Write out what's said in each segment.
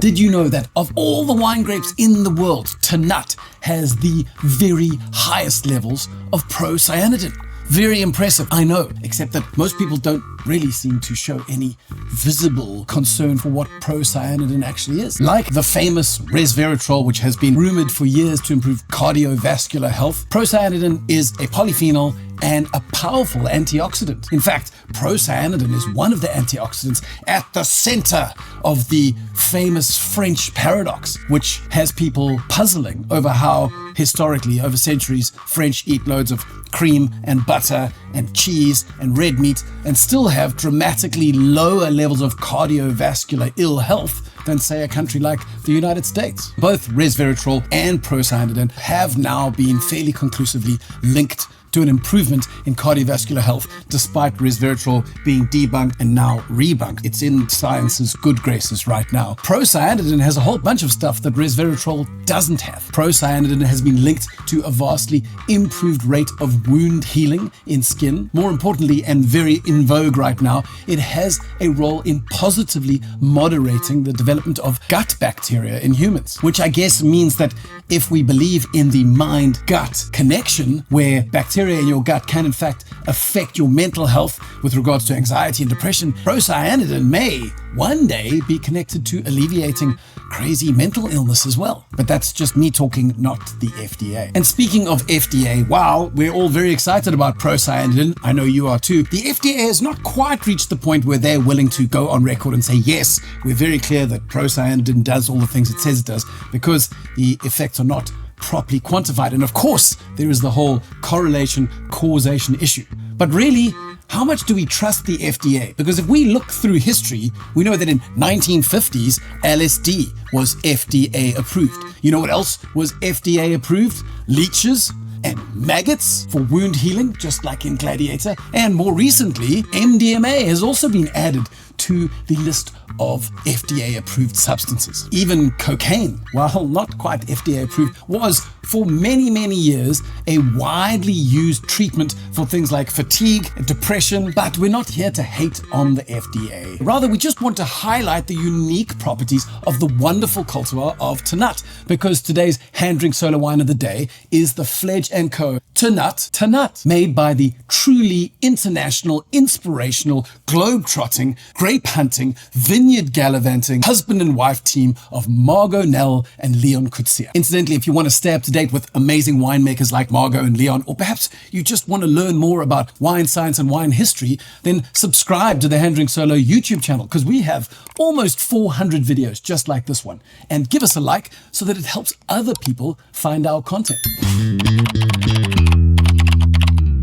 Did you know that of all the wine grapes in the world, Tannat has the very highest levels of procyanidin? Very impressive, I know, except that most people don't really seem to show any visible concern for what procyanidin actually is. Like the famous Resveratrol, which has been rumored for years to improve cardiovascular health, procyanidin is a polyphenol and a powerful antioxidant. In fact, procyanidin is one of the antioxidants at the center of the famous French paradox, which has people puzzling over how historically, over centuries, French eat loads of cream and butter and cheese and red meat and still have dramatically lower levels of cardiovascular ill health than, say, a country like the United States. Both resveratrol and procyanidin have now been fairly conclusively linked to an improvement in cardiovascular health, despite resveratrol being debunked and now rebunked. It's in science's good graces right now. Procyanidin has a whole bunch of stuff that resveratrol doesn't have. Procyanidin has been linked to a vastly improved rate of wound healing in skin. More importantly, and very in vogue right now, it has a role in positively moderating the development of gut bacteria in humans, which I guess means that if we believe in the mind-gut connection, where bacteria in your gut can in fact affect your mental health with regards to anxiety and depression, procyanidin may one day be connected to alleviating crazy mental illness as well. But that's just me talking, not the FDA. And speaking of FDA, wow, we're all very excited about procyanidin. I know you are too. The FDA has not quite reached the point where they're willing to go on record and say, yes, we're very clear that procyanidin does all the things it says it does, because the effects are not properly quantified. And of course, there is the whole correlation causation issue. But really, how much do we trust the FDA? Because if we look through history, we know that in 1950s, LSD was FDA approved. You know what else was FDA approved? Leeches and maggots for wound healing, just like in Gladiator. And more recently, MDMA has also been added to the list of FDA-approved substances. Even cocaine, while not quite FDA-approved, was for many, many years a widely used treatment for things like fatigue and depression, but we're not here to hate on the FDA. Rather, we just want to highlight the unique properties of the wonderful cultivar of Tannat, because today's hand drink solo wine of the day is the Fledge Co. Tannat, made by the truly international, inspirational, globe-trotting, grape hunting, vineyard gallivanting, husband and wife team of Margot Nell and Leon Kutsia. Incidentally, if you want to stay up to date with amazing winemakers like Margot and Leon, or perhaps you just want to learn more about wine science and wine history, then subscribe to the Hand Drink Solo YouTube channel, because we have almost 400 videos just like this one. And give us a like so that it helps other people find our content.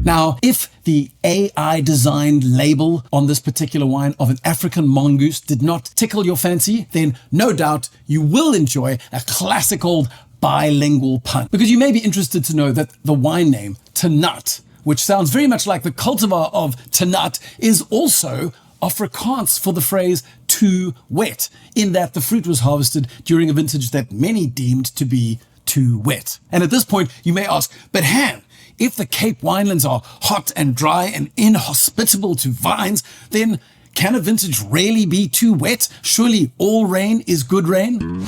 Now, if the AI-designed label on this particular wine of an African mongoose did not tickle your fancy, then no doubt you will enjoy a classic old bilingual pun. Because you may be interested to know that the wine name, Tannat, which sounds very much like the cultivar of Tannat, is also Afrikaans for the phrase too wet, in that the fruit was harvested during a vintage that many deemed to be too wet. And at this point, you may ask, but Han, if the Cape winelands are hot and dry and inhospitable to vines, then can a vintage really be too wet? Surely all rain is good rain?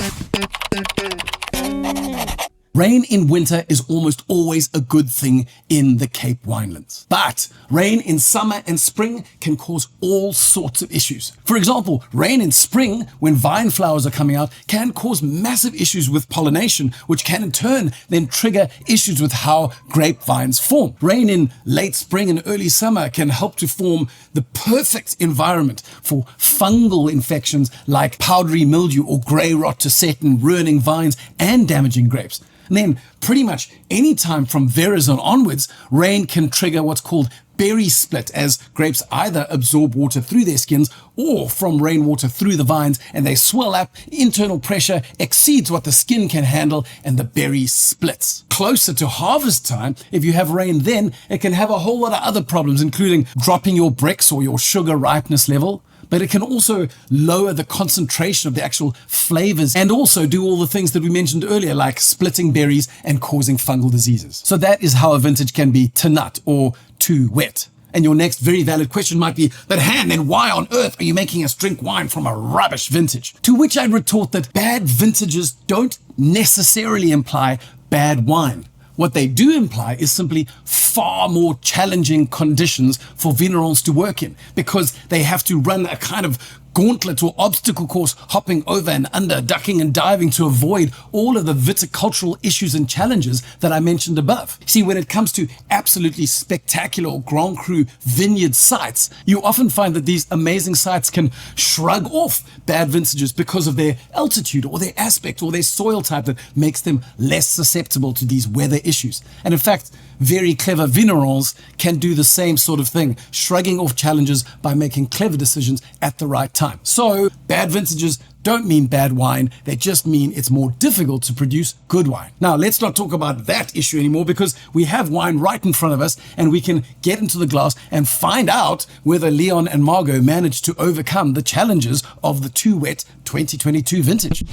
Rain in winter is almost always a good thing in the Cape winelands. But rain in summer and spring can cause all sorts of issues. For example, rain in spring, when vine flowers are coming out, can cause massive issues with pollination, which can in turn then trigger issues with how grapevines form. Rain in late spring and early summer can help to form the perfect environment for fungal infections like powdery mildew or grey rot to set in, ruining vines and damaging grapes. And then pretty much any time from Verazon onwards, rain can trigger what's called berry split, as grapes either absorb water through their skins or from rainwater through the vines, and they swell up, internal pressure exceeds what the skin can handle, and the berry splits. Closer to harvest time, if you have rain then, it can have a whole lot of other problems, including dropping your brix or your sugar ripeness level. But it can also lower the concentration of the actual flavors and also do all the things that we mentioned earlier, like splitting berries and causing fungal diseases. So that is how a vintage can be Tannat or too wet. And your next very valid question might be, but Han, then why on earth are you making us drink wine from a rubbish vintage? To which I'd retort that bad vintages don't necessarily imply bad wine. What they do imply is simply far more challenging conditions for vignerons to work in, because they have to run a kind of gauntlet or obstacle course, hopping over and under, ducking and diving to avoid all of the viticultural issues and challenges that I mentioned above. See, when it comes to absolutely spectacular or Grand Cru vineyard sites, you often find that these amazing sites can shrug off bad vintages because of their altitude or their aspect or their soil type that makes them less susceptible to these weather issues. And in fact, very clever vignerons can do the same sort of thing, shrugging off challenges by making clever decisions at the right time. So, bad vintages don't mean bad wine, they just mean it's more difficult to produce good wine. Now, let's not talk about that issue anymore, because we have wine right in front of us and we can get into the glass and find out whether Leon and Margot managed to overcome the challenges of the too wet 2022 vintage.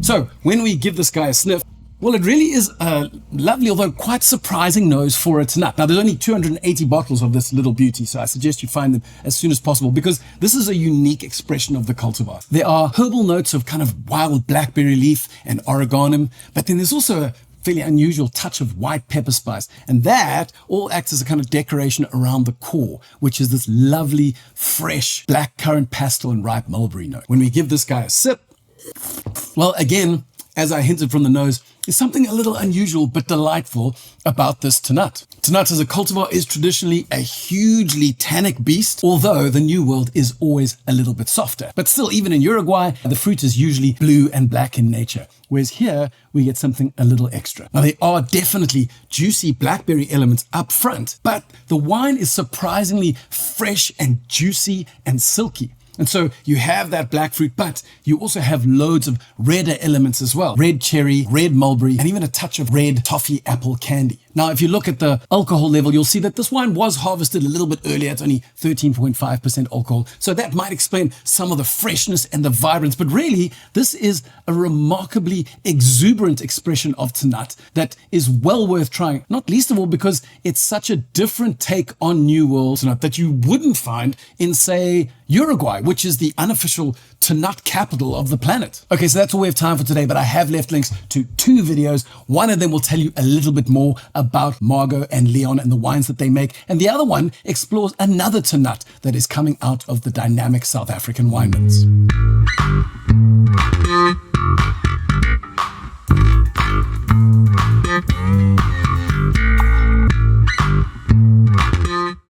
So, when we give this guy a sniff, well, it really is a lovely, although quite surprising nose for a Tannat. Now, there's only 280 bottles of this little beauty, so I suggest you find them as soon as possible, because this is a unique expression of the cultivar. There are herbal notes of kind of wild blackberry leaf and oregano, but then there's also a fairly unusual touch of white pepper spice, and that all acts as a kind of decoration around the core, which is this lovely, fresh black currant pastel and ripe mulberry note. When we give this guy a sip, well, again, as I hinted from the nose, there's something a little unusual but delightful about this Tannat. Tannat as a cultivar is traditionally a hugely tannic beast, although the New World is always a little bit softer. But still, even in Uruguay, the fruit is usually blue and black in nature, whereas here we get something a little extra. Now, there are definitely juicy blackberry elements up front, but the wine is surprisingly fresh and juicy and silky. And so you have that black fruit, but you also have loads of redder elements as well. Red cherry, red mulberry, and even a touch of red toffee apple candy. Now, if you look at the alcohol level, you'll see that this wine was harvested a little bit earlier. It's only 13.5% alcohol. So that might explain some of the freshness and the vibrance. But really, this is a remarkably exuberant expression of Tannat that is well worth trying. Not least of all because it's such a different take on New World Tannat that you wouldn't find in, say, Uruguay, which is the unofficial Tannat capital of the planet. Okay, so that's all we have time for today, but I have left links to 2 videos. One of them will tell you a little bit more about Margot and Leon and the wines that they make, and the other one explores another Tannat that is coming out of the dynamic South African winelands.